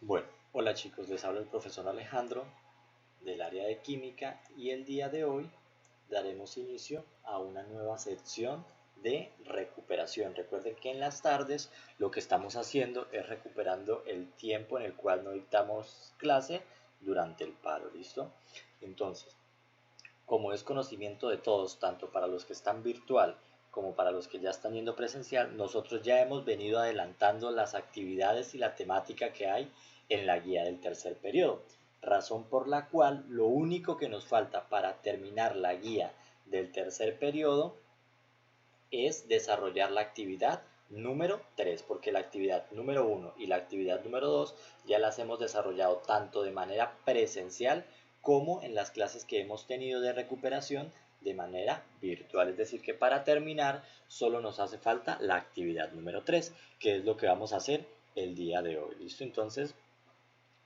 Bueno, hola chicos, les habla el profesor Alejandro del área de química y el día de hoy daremos inicio a una nueva sección de recuperación. Recuerden que en las tardes lo que estamos haciendo es recuperando el tiempo en el cual no dictamos clase durante el paro, ¿listo? Entonces, como es conocimiento de todos, tanto para los que están virtual como para los que ya están yendo presencial, nosotros ya hemos venido adelantando las actividades y la temática que hay en la guía del tercer periodo, razón por la cual lo único que nos falta para terminar la guía del tercer periodo es desarrollar la actividad número 3, porque la actividad número 1 y la actividad número 2 ya las hemos desarrollado tanto de manera presencial como en las clases que hemos tenido de recuperación de manera virtual. Es decir, que para terminar solo nos hace falta la actividad número 3, que es lo que vamos a hacer el día de hoy. ¿Listo? Entonces,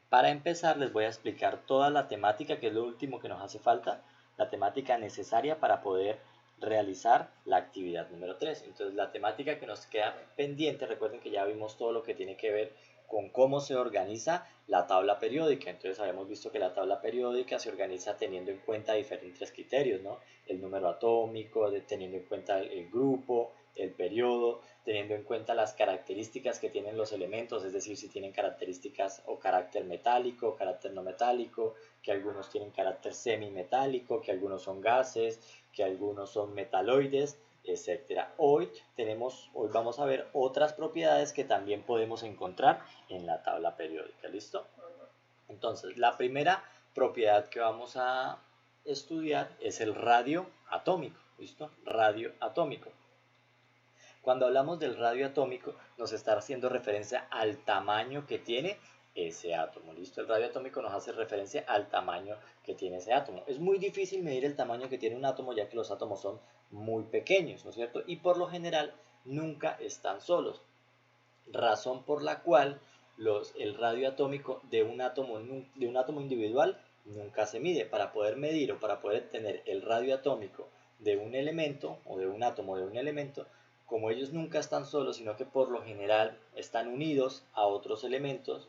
para empezar les voy a explicar toda la temática, que es lo último que nos hace falta, la temática necesaria para poder realizar la actividad número 3. Entonces la temática que nos queda pendiente, recuerden que ya vimos todo lo que tiene que ver con cómo se organiza la tabla periódica. Entonces habíamos visto que la tabla periódica se organiza teniendo en cuenta diferentes criterios, ¿no? El número atómico, teniendo en cuenta el grupo, el periodo, teniendo en cuenta las características que tienen los elementos, es decir, si tienen características o carácter metálico, carácter no metálico, que algunos tienen carácter semimetálico, que algunos son gases, que algunos son metaloides, etcétera. Hoy vamos a ver otras propiedades que también podemos encontrar en la tabla periódica, ¿listo? Entonces, la primera propiedad que vamos a estudiar es el radio atómico, ¿listo? Radio atómico. Cuando hablamos del radio atómico, nos está haciendo referencia al tamaño que tiene ese átomo, ¿listo? El radio atómico nos hace referencia al tamaño que tiene ese átomo. Es muy difícil medir el tamaño que tiene un átomo, ya que los átomos son muy pequeños, ¿no es cierto? Y por lo general nunca están solos, razón por la cual el radio atómico de un átomo individual nunca se mide. Para poder medir o para poder tener el radio atómico de un elemento o de un átomo de un elemento, como ellos nunca están solos, sino que por lo general están unidos a otros elementos,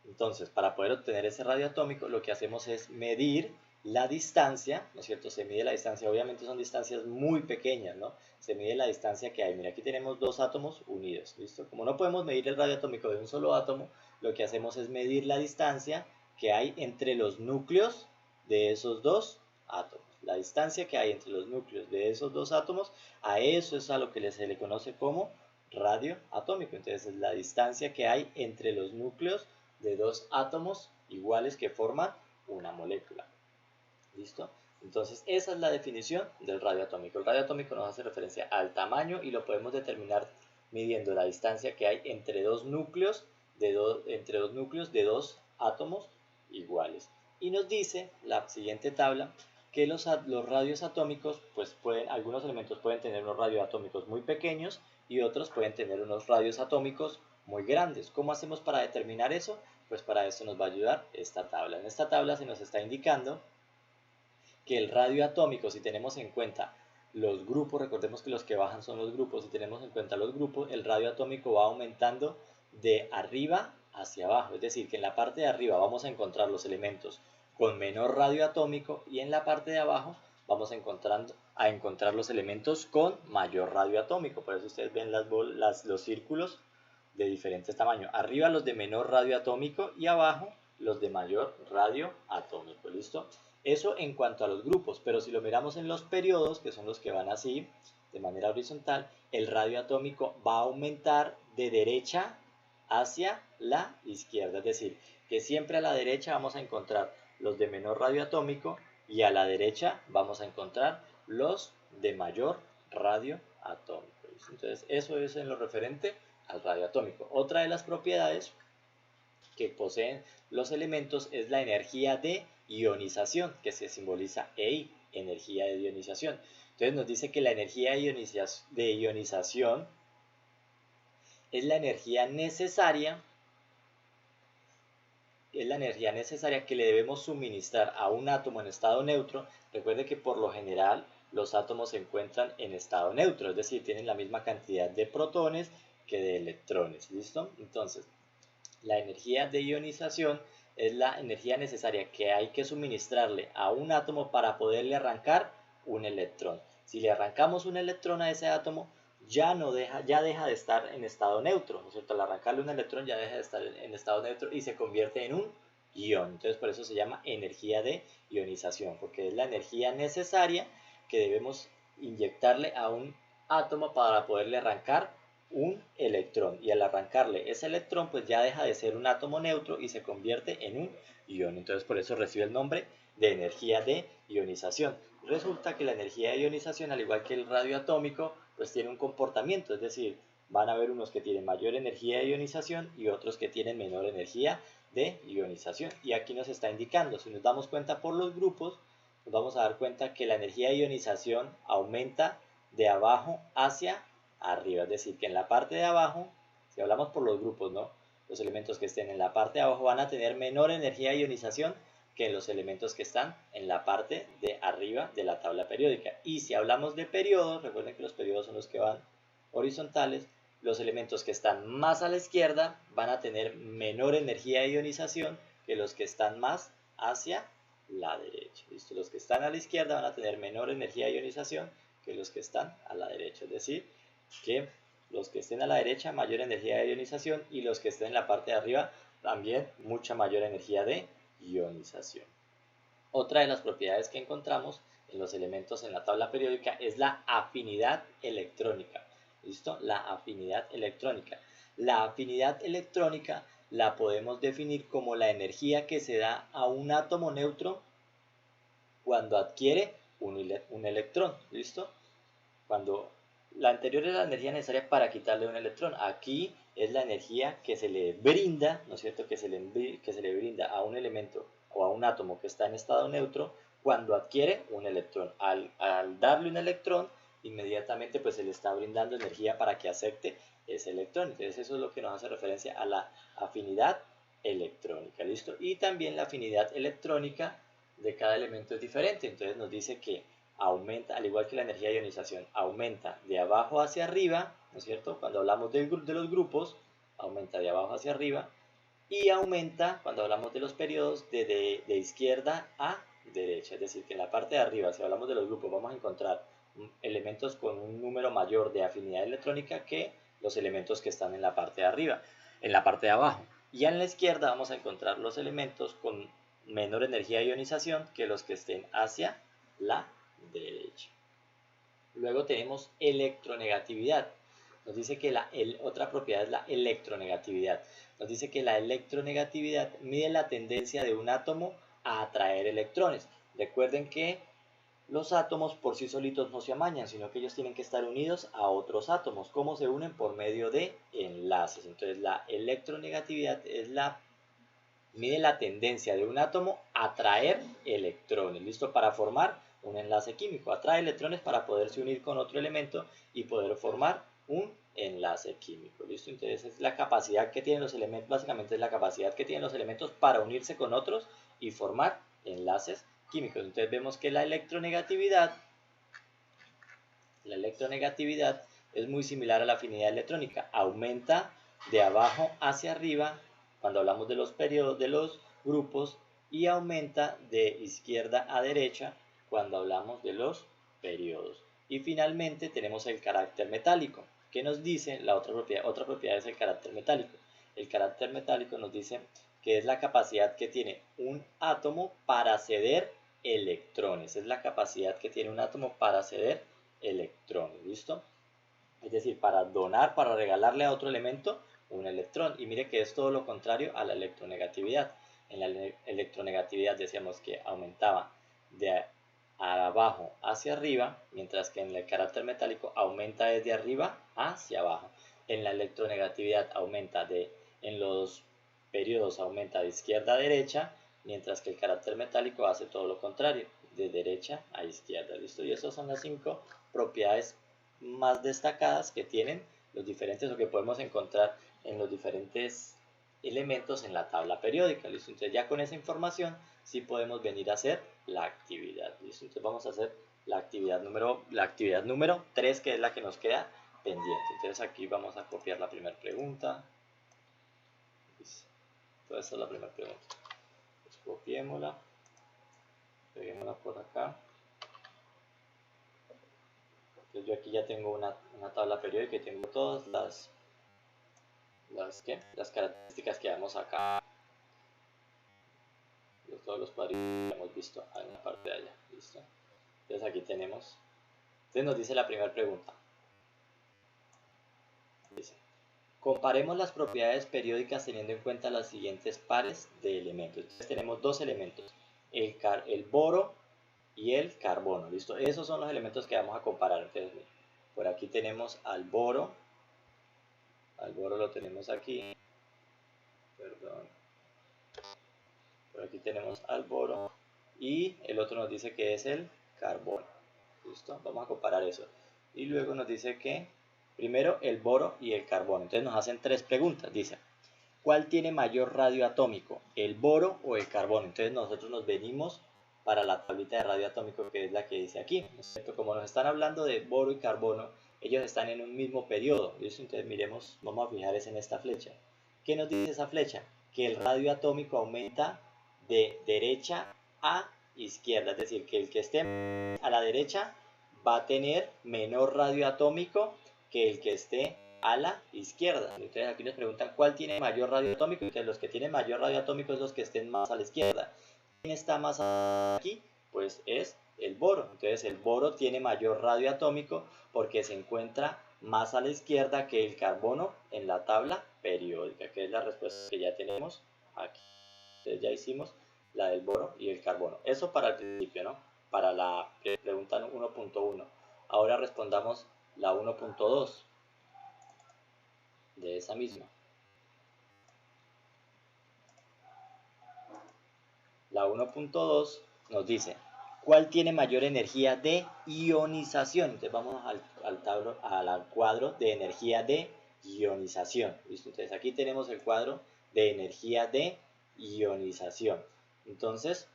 entonces, para poder obtener ese radio atómico, lo que hacemos es medir la distancia, ¿no es cierto? Se mide la distancia, obviamente son distancias muy pequeñas, ¿no? Se mide la distancia que hay. Mira, aquí tenemos dos átomos unidos, ¿listo? Como no podemos medir el radio atómico de un solo átomo, lo que hacemos es medir la distancia que hay entre los núcleos de esos dos átomos. La distancia que hay entre los núcleos de esos dos átomos, a eso es a lo que se le conoce como radio atómico. Entonces, es la distancia que hay entre los núcleos de dos átomos iguales que forman una molécula. ¿Listo? Entonces, esa es la definición del radio atómico. El radio atómico nos hace referencia al tamaño y lo podemos determinar midiendo la distancia que hay entre dos núcleos de dos átomos iguales. Y nos dice la siguiente tabla que los radios atómicos, pues algunos elementos pueden tener unos radios atómicos muy pequeños y otros pueden tener unos radios atómicos muy grandes. ¿Cómo hacemos para determinar eso? Pues para eso nos va a ayudar esta tabla. En esta tabla se nos está indicando que el radio atómico, si tenemos en cuenta los grupos, recordemos que los que bajan son los grupos, si tenemos en cuenta los grupos, el radio atómico va aumentando de arriba hacia abajo, es decir, que en la parte de arriba vamos a encontrar los elementos con menor radio atómico y en la parte de abajo vamos a encontrar los elementos con mayor radio atómico. Por eso ustedes ven los círculos de diferentes tamaños, arriba los de menor radio atómico y abajo los de mayor radio atómico, ¿listo? Eso en cuanto a los grupos, pero si lo miramos en los periodos, que son los que van así, de manera horizontal, el radio atómico va a aumentar de derecha hacia la izquierda, es decir, que siempre a la derecha vamos a encontrar los de menor radio atómico y a la derecha vamos a encontrar los de mayor radio atómico. Entonces, eso es en lo referente al radio atómico. Otra de las propiedades que poseen los elementos es la energía de ionización, que se simboliza EI, energía de ionización. Entonces nos dice que la energía de ionización es la energía necesaria que le debemos suministrar a un átomo en estado neutro. Recuerde que por lo general los átomos se encuentran en estado neutro, es decir, tienen la misma cantidad de protones que de electrones, ¿listo? Entonces, La energía de ionización es la energía necesaria que hay que suministrarle a un átomo para poderle arrancar un electrón. Si le arrancamos un electrón a ese átomo, ya deja de estar en estado neutro, ¿no es cierto? Al arrancarle un electrón ya deja de estar en estado neutro y se convierte en un ion. Entonces por eso se llama energía de ionización, porque es la energía necesaria que debemos inyectarle a un átomo para poderle arrancar un electrón, y al arrancarle ese electrón pues ya deja de ser un átomo neutro y se convierte en un ion. Entonces por eso recibe el nombre de energía de ionización. Resulta que la energía de ionización, al igual que el radio atómico, pues tiene un comportamiento, es decir, van a haber unos que tienen mayor energía de ionización y otros que tienen menor energía de ionización. Y aquí nos está indicando, si nos damos cuenta por los grupos, nos vamos a dar cuenta que la energía de ionización aumenta de abajo hacia arriba, es decir, que en la parte de abajo, si hablamos por los grupos, ¿no? Los elementos que estén en la parte de abajo van a tener menor energía de ionización que los elementos que están en la parte de arriba de la tabla periódica. Y si hablamos de periodos, recuerden que los periodos son los que van horizontales, los elementos que están más a la izquierda van a tener menor energía de ionización que los que están más hacia la derecha. ¿Listo? Los que están a la izquierda van a tener menor energía de ionización que los que están a la derecha, es decir, que los que estén a la derecha mayor energía de ionización y los que estén en la parte de arriba también mucha mayor energía de ionización. Otra de las propiedades que encontramos en los elementos en la tabla periódica es la afinidad electrónica. ¿Listo? La afinidad electrónica. La afinidad electrónica la podemos definir como la energía que se da a un átomo neutro cuando adquiere un electrón. ¿Listo? Cuando la anterior es la energía necesaria para quitarle un electrón. Aquí es la energía que se le brinda, ¿no es cierto? Que se le brinda a un elemento o a un átomo que está en estado neutro cuando adquiere un electrón. Al darle un electrón, inmediatamente pues se le está brindando energía para que acepte ese electrón. Entonces eso es lo que nos hace referencia a la afinidad electrónica, ¿listo? Y también la afinidad electrónica de cada elemento es diferente. Entonces nos dice que aumenta, al igual que la energía de ionización, aumenta de abajo hacia arriba, ¿no es cierto? Cuando hablamos de los grupos, aumenta de abajo hacia arriba, y aumenta, cuando hablamos de los periodos, de izquierda a derecha. Es decir, que en la parte de arriba, si hablamos de los grupos, vamos a encontrar elementos con un número mayor de afinidad electrónica que los elementos que están en la parte de arriba, en la parte de abajo. Y en la izquierda vamos a encontrar los elementos con menor energía de ionización que los que estén hacia la derecha. Luego tenemos electronegatividad. Nos dice que otra propiedad es la electronegatividad. Nos dice que la electronegatividad mide la tendencia de un átomo a atraer electrones. Recuerden que los átomos por sí solitos no se amañan, sino que ellos tienen que estar unidos a otros átomos. ¿Cómo se unen? Por medio de enlaces. Entonces la electronegatividad mide la tendencia de un átomo a atraer electrones. ¿Listo? Para formar un enlace químico. Atrae electrones para poderse unir con otro elemento y poder formar un enlace químico. ¿Listo? Entonces es la capacidad que tienen los elementos, básicamente es la capacidad que tienen los elementos para unirse con otros y formar enlaces químicos. Entonces vemos que la electronegatividad es muy similar a la afinidad electrónica. Aumenta de abajo hacia arriba cuando hablamos de los periodos de los grupos y aumenta de izquierda a derecha cuando hablamos de los periodos. Y finalmente tenemos el carácter metálico. ¿Qué nos dice la otra propiedad? Otra propiedad es el carácter metálico. El carácter metálico nos dice que es la capacidad que tiene un átomo para ceder electrones. Es la capacidad que tiene un átomo para ceder electrones. ¿Listo? Es decir, para donar, para regalarle a otro elemento un electrón. Y mire que es todo lo contrario a la electronegatividad. En la electronegatividad decíamos que aumentaba de abajo hacia arriba, mientras que en el carácter metálico aumenta desde arriba hacia abajo. En la electronegatividad en los periodos aumenta de izquierda a derecha, mientras que el carácter metálico hace todo lo contrario, de derecha a izquierda. ¿Listo? Y esas son las 5 propiedades más destacadas que tienen los diferentes o que podemos encontrar en los diferentes elementos en la tabla periódica. ¿Listo? Entonces ya con esa información sí podemos venir a hacer la actividad. ¿Listo? Entonces vamos a hacer la actividad número 3, que es la que nos queda pendiente. Entonces aquí vamos a copiar la primera pregunta. ¿Listo? Esta es la primera pregunta. Pues copiémosla, peguémosla por acá. Entonces yo aquí ya tengo una tabla periódica y tengo todas las características que vemos acá. Todos los cuadritos que hemos visto en una parte de allá. ¿Listo? Entonces aquí tenemos. Entonces nos dice la primera pregunta. Dice, comparemos las propiedades periódicas teniendo en cuenta los siguientes pares de elementos. Entonces tenemos dos elementos, el boro y el carbono. ¿Listo? Esos son los elementos que vamos a comparar. Entonces, por aquí tenemos al boro lo tenemos aquí. Perdón. Por aquí tenemos al boro y el otro nos dice que es el carbono. ¿Listo? Vamos a comparar eso. Y luego nos dice que primero el boro y el carbono. Entonces nos hacen tres preguntas. Dice, ¿cuál tiene mayor radio atómico? ¿El boro o el carbono? Entonces nosotros nos venimos para la tablita de radio atómico, que es la que dice aquí. ¿Cierto? Como nos están hablando de boro y carbono, ellos están en un mismo periodo. ¿Listo? Entonces miremos, vamos a fijar en esta flecha. ¿Qué nos dice esa flecha? Que el radio atómico aumenta de derecha a izquierda, es decir, que el que esté a la derecha va a tener menor radio atómico que el que esté a la izquierda. Entonces aquí nos preguntan cuál tiene mayor radio atómico. Entonces los que tienen mayor radio atómico es los que estén más a la izquierda. ¿Quién está más aquí? Pues es el boro. Entonces el boro tiene mayor radio atómico porque se encuentra más a la izquierda que el carbono en la tabla periódica, que es la respuesta que ya tenemos aquí. Entonces ya hicimos la del boro y el carbono. Eso para el principio, ¿no? Para la pregunta 1.1. Ahora respondamos la 1.2 de esa misma. La 1.2 nos dice, ¿cuál tiene mayor energía de ionización? Entonces vamos al cuadro de energía de ionización. ¿Listo? Entonces aquí tenemos el cuadro de energía de ionización. Entonces,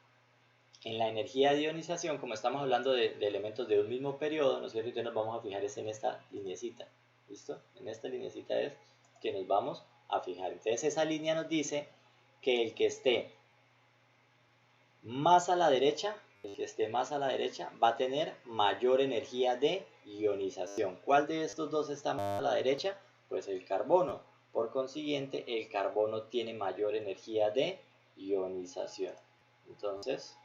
en la energía de ionización, como estamos hablando de elementos de un mismo periodo, ¿no es cierto? Entonces nos vamos a fijar en esta lineecita. ¿Listo? En esta lineecita es que nos vamos a fijar. Entonces esa línea nos dice que el que esté más a la derecha, va a tener mayor energía de ionización. ¿Cuál de estos dos está más a la derecha? Pues el carbono. Por consiguiente, el carbono tiene mayor energía de ionización. Entonces,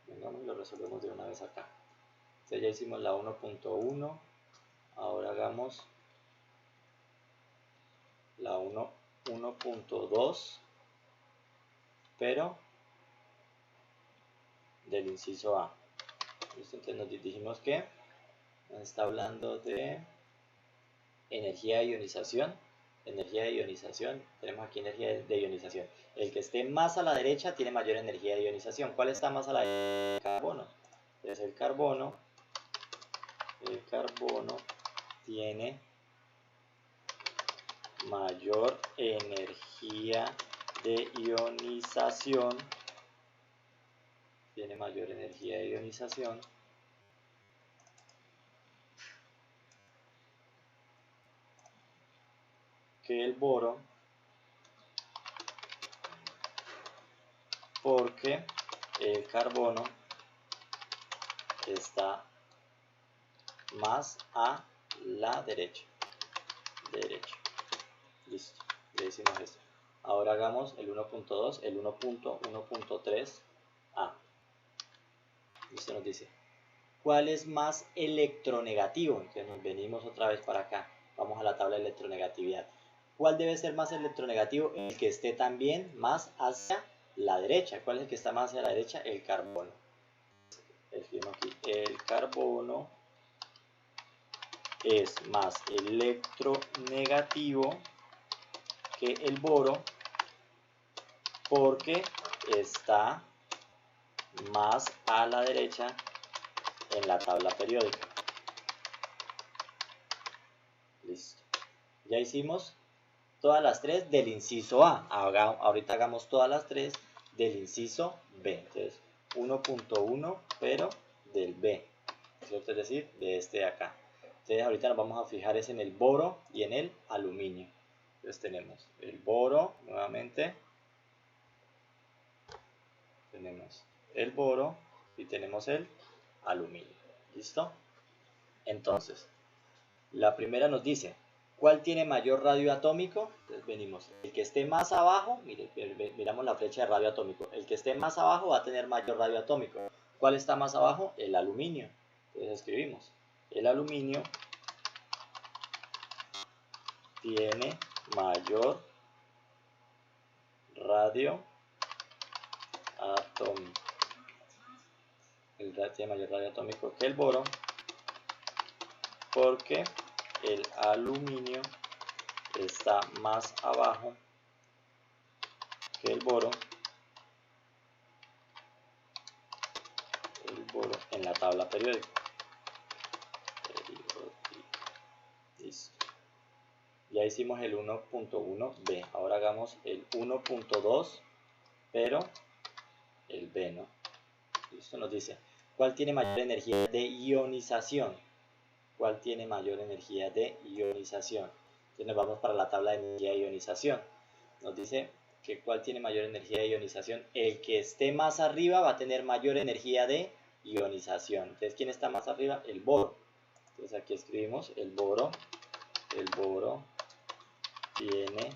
vengamos y lo resolvemos de una vez acá. Entonces ya hicimos la 1.1. Ahora hagamos la 1.2. Pero del inciso A. ¿Listo? Entonces nos dijimos que nos está hablando de energía de ionización. Tenemos aquí energía de ionización. El que esté más a la derecha tiene mayor energía de ionización. ¿Cuál está más a la derecha? El carbono. Entonces el carbono tiene mayor energía de ionización. Que el boro, porque el carbono está más a la derecha. Listo, ya hicimos esto. Ahora hagamos el 1.2, el 1.1.3a. Listo, nos dice, ¿cuál es más electronegativo? Entonces nos venimos otra vez para acá. Vamos a la tabla de electronegatividad. ¿Cuál debe ser más electronegativo? El que esté también más hacia la derecha. ¿Cuál es el que está más hacia la derecha? El carbono. Escribimos aquí, el carbono es más electronegativo que el boro porque está más a la derecha en la tabla periódica. Listo. Ya hicimos todas las tres del inciso A. Ahorita hagamos todas las tres del inciso B. Entonces, 1.1, pero del B. ¿Cierto? Es decir, de este de acá. Entonces, ahorita nos vamos a fijar en el boro y en el aluminio. Entonces tenemos el boro nuevamente, tenemos el boro y tenemos el aluminio. ¿Listo? Entonces, la primera nos dice, ¿cuál tiene mayor radio atómico? Entonces venimos, el que esté más abajo, mire, miramos la flecha de radio atómico, el que esté más abajo va a tener mayor radio atómico. ¿Cuál está más abajo? El aluminio. Entonces escribimos, el aluminio tiene mayor radio atómico. Tiene mayor radio atómico que el boro, porque el aluminio está más abajo que el boro en la tabla periódica. Listo. Ya hicimos el 1.1b. Ahora hagamos el 1.2, pero el b, ¿no? Listo, nos dice, ¿cuál tiene mayor energía de ionización? ¿Cuál tiene mayor energía de ionización? Entonces nos vamos para la tabla de energía de ionización. Nos dice que cuál tiene mayor energía de ionización. El que esté más arriba va a tener mayor energía de ionización. Entonces, ¿quién está más arriba? El boro. Entonces aquí escribimos el boro. El boro tiene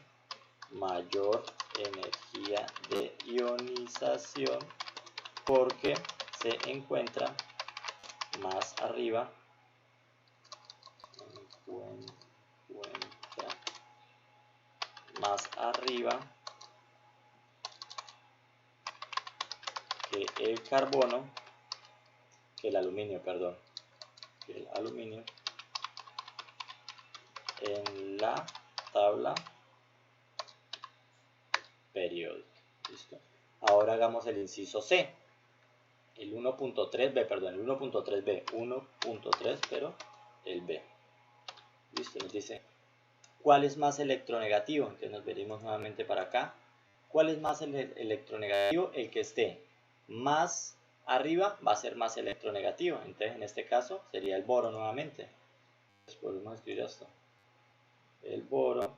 mayor energía de ionización porque se encuentra más arriba. Más arriba que el carbono, que el aluminio, perdón, que el aluminio en la tabla periódica. ¿Listo? Ahora hagamos el inciso C. El 1.3b, perdón, el 1.3b, 1.3, pero el B. Listo, nos dice, ¿cuál es más electronegativo? Entonces nos venimos nuevamente para acá. ¿Cuál es más electronegativo? El que esté más arriba va a ser más electronegativo. Entonces en este caso sería el boro nuevamente. Entonces podemos escribir esto. El boro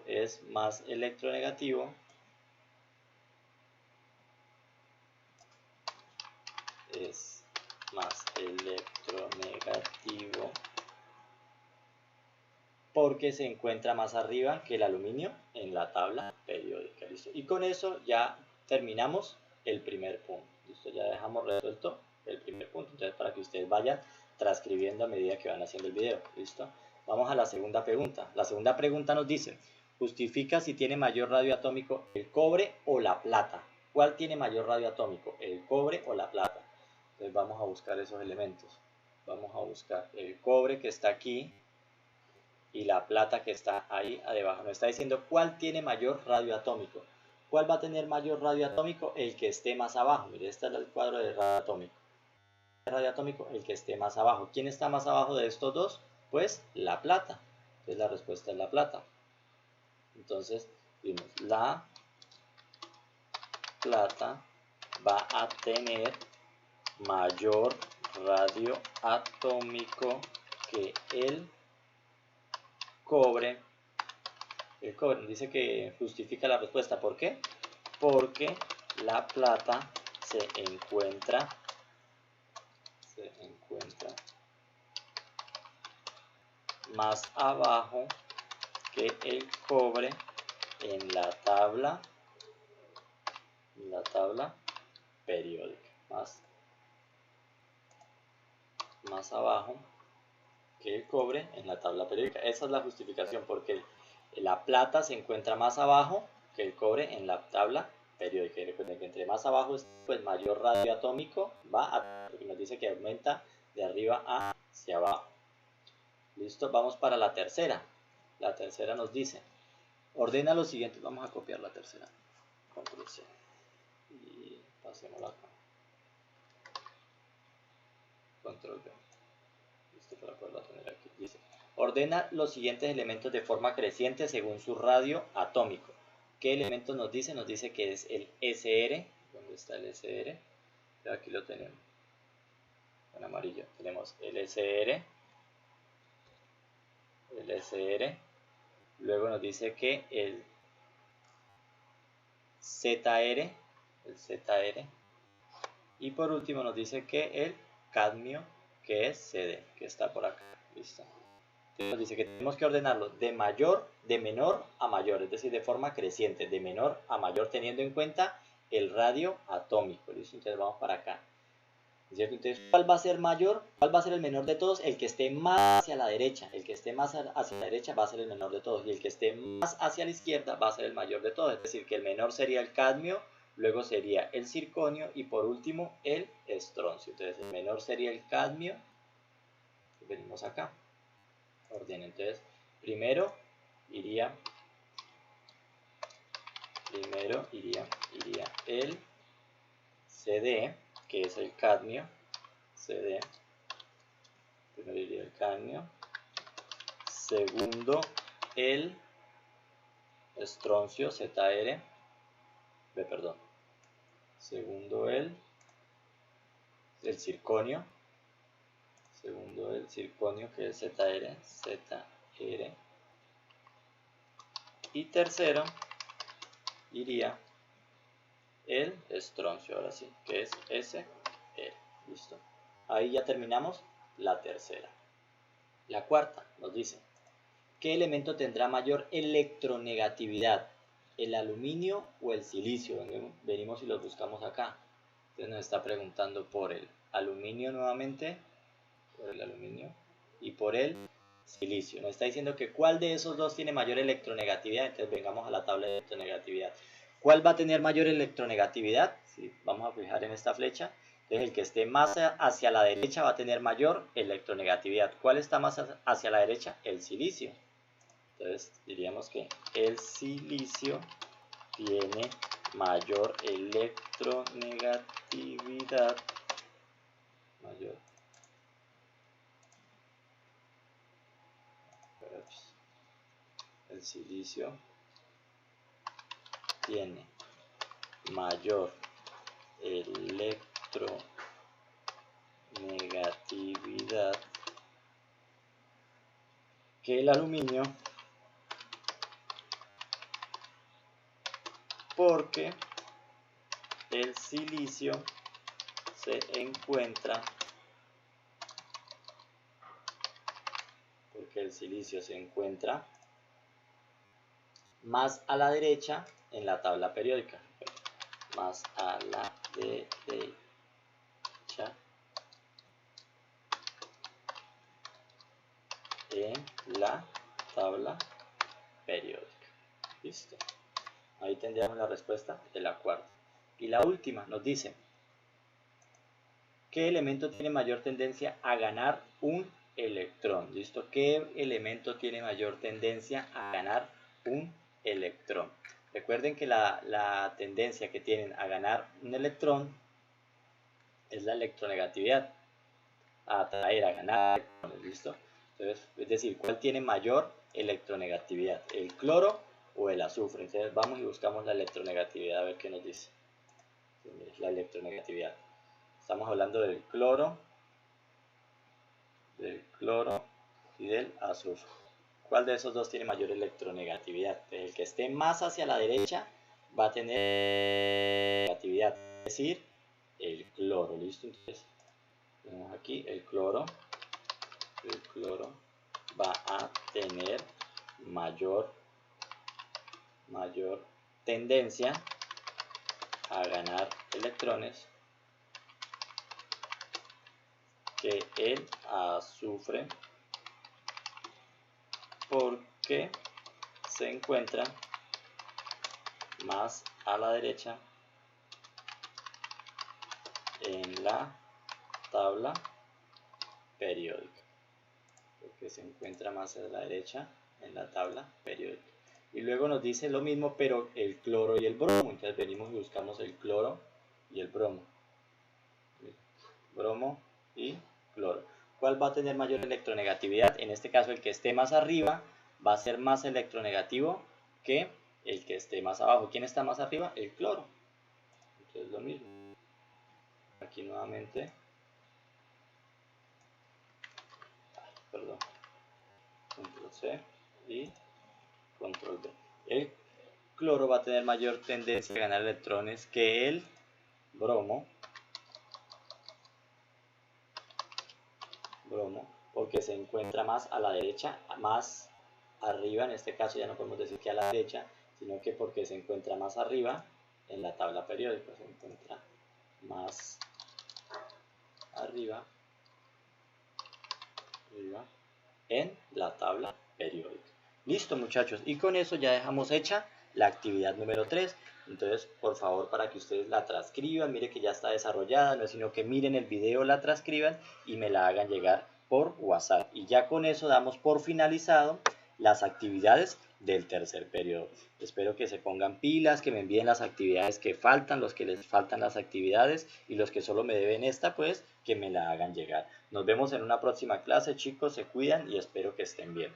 es más electronegativo porque se encuentra más arriba que el aluminio en la tabla periódica. ¿Listo? Y con eso ya terminamos el primer punto. ¿Listo? Ya dejamos resuelto el primer punto. Entonces, para que ustedes vayan transcribiendo a medida que van haciendo el video. ¿Listo? Vamos a la segunda pregunta. La segunda pregunta nos dice, justifica si tiene mayor radio atómico el cobre o la plata. ¿Cuál tiene mayor radio atómico? ¿El cobre o la plata? Entonces vamos a buscar esos elementos. Vamos a buscar el cobre que está aquí y la plata que está ahí abajo. Nos está diciendo cuál tiene mayor radio atómico. ¿Cuál va a tener mayor radio atómico? El que esté más abajo. Mire, este es el cuadro de radio atómico. Radio atómico, el que esté más abajo. ¿Quién está más abajo de estos dos? Pues la plata. Entonces la respuesta es la plata. Entonces, vimos, la plata va a tener mayor radio atómico que el cobre. El cobre dice que justifica la respuesta. ¿Por qué? Porque la plata se encuentra más abajo que el cobre en la tabla periódica. Más abajo que el cobre en la tabla periódica. Esa es la justificación, porque la plata se encuentra más abajo que el cobre en la tabla periódica. Y recuerden que entre más abajo es, pues mayor radio atómico va a, porque nos dice que aumenta de arriba hacia abajo. Listo, vamos para la tercera. La tercera nos dice, ordena lo siguiente. Vamos a copiar la tercera. Control C. Y pasémosla acá. Control V. Listo, para poderla tener aquí. Dice, ordena los siguientes elementos de forma creciente según su radio atómico. ¿Qué elementos nos dice? Nos dice que es el SR. ¿Dónde está el SR? Aquí lo tenemos. en amarillo tenemos el SR, luego nos dice que el ZR, y por último nos dice que el cadmio, que es CD, que está por acá. Listo. Entonces nos dice que tenemos que ordenarlo de menor a mayor, es decir, de forma creciente, de menor a mayor, teniendo en cuenta el radio atómico. ¿Listo? Entonces vamos para acá. ¿Cierto? Entonces, ¿cuál va a ser mayor? ¿Cuál va a ser el menor de todos? El que esté más hacia la derecha. El que esté más hacia la derecha va a ser el menor de todos. Y el que esté más hacia la izquierda va a ser el mayor de todos. Es decir, que el menor sería el cadmio, luego sería el circonio y por último el estroncio. Entonces, el menor sería el cadmio. Venimos acá. Orden. Entonces, primero iría el CD, que es el cadmio. CD. Primero iría el cadmio. Segundo, el estroncio, ZR. Segundo, el circonio. Segundo, el circonio, que es ZR. Y tercero, iría el estroncio, ahora sí, que es SR. Listo. Ahí ya terminamos la tercera. La cuarta nos dice, ¿qué elemento tendrá mayor electronegatividad? ¿El aluminio o el silicio? Venimos y los buscamos acá. Entonces nos está preguntando por el aluminio nuevamente, y por el silicio. Nos está diciendo que cuál de esos dos tiene mayor electronegatividad. Entonces vengamos a la tabla de electronegatividad. ¿Cuál va a tener mayor electronegatividad? Sí, vamos a fijar en esta flecha. Entonces el que esté más hacia la derecha va a tener mayor electronegatividad. ¿Cuál está más hacia la derecha? El silicio. Entonces diríamos que el silicio tiene mayor electronegatividad. El silicio tiene mayor electronegatividad que el aluminio, porque el silicio se encuentra más a la derecha en la tabla periódica, más a la derecha en la tabla periódica. Listo. Ahí tendríamos la respuesta de la cuarta. Y la última nos dice, ¿qué elemento tiene mayor tendencia a ganar un electrón? ¿Listo? ¿Qué elemento tiene mayor tendencia a ganar un electrón? Recuerden que la tendencia que tienen a ganar un electrón es la electronegatividad, a atraer, a ganar electrones, ¿listo? Entonces, es decir, ¿cuál tiene mayor electronegatividad? ¿El cloro o el azufre? Entonces vamos y buscamos la electronegatividad a ver qué nos dice. Entonces, la electronegatividad. Estamos hablando del cloro y del azufre. ¿Cuál de esos dos tiene mayor electronegatividad? El que esté más hacia la derecha va a tener negatividad, es decir, el cloro. ¿Listo? Entonces, tenemos aquí el cloro va a tener mayor tendencia a ganar electrones que el azufre, porque se encuentra más a la derecha en la tabla periódica. Porque se encuentra más a la derecha en la tabla periódica. Y luego nos dice lo mismo, pero el cloro y el bromo. Entonces venimos y buscamos el cloro y el bromo. Bromo y cloro. ¿Cuál va a tener mayor electronegatividad? En este caso, el que esté más arriba va a ser más electronegativo que el que esté más abajo. ¿Quién está más arriba? El cloro. Entonces lo mismo. Aquí nuevamente C y control V. El cloro va a tener mayor tendencia a ganar electrones que el bromo, porque se encuentra más a la derecha, más arriba. En este caso ya no podemos decir que a la derecha, sino que porque se encuentra más arriba en la tabla periódica, se encuentra más arriba en la tabla periódica. Listo, muchachos, y con eso ya dejamos hecha la actividad número 3. Entonces, por favor, para que ustedes la transcriban, mire que ya está desarrollada, no es sino que miren el video, la transcriban y me la hagan llegar por WhatsApp. Y ya con eso damos por finalizado las actividades del tercer periodo. Espero que se pongan pilas, que me envíen las actividades que faltan, los que les faltan las actividades, y los que solo me deben esta, pues que me la hagan llegar. Nos vemos en una próxima clase, chicos, se cuidan y espero que estén bien.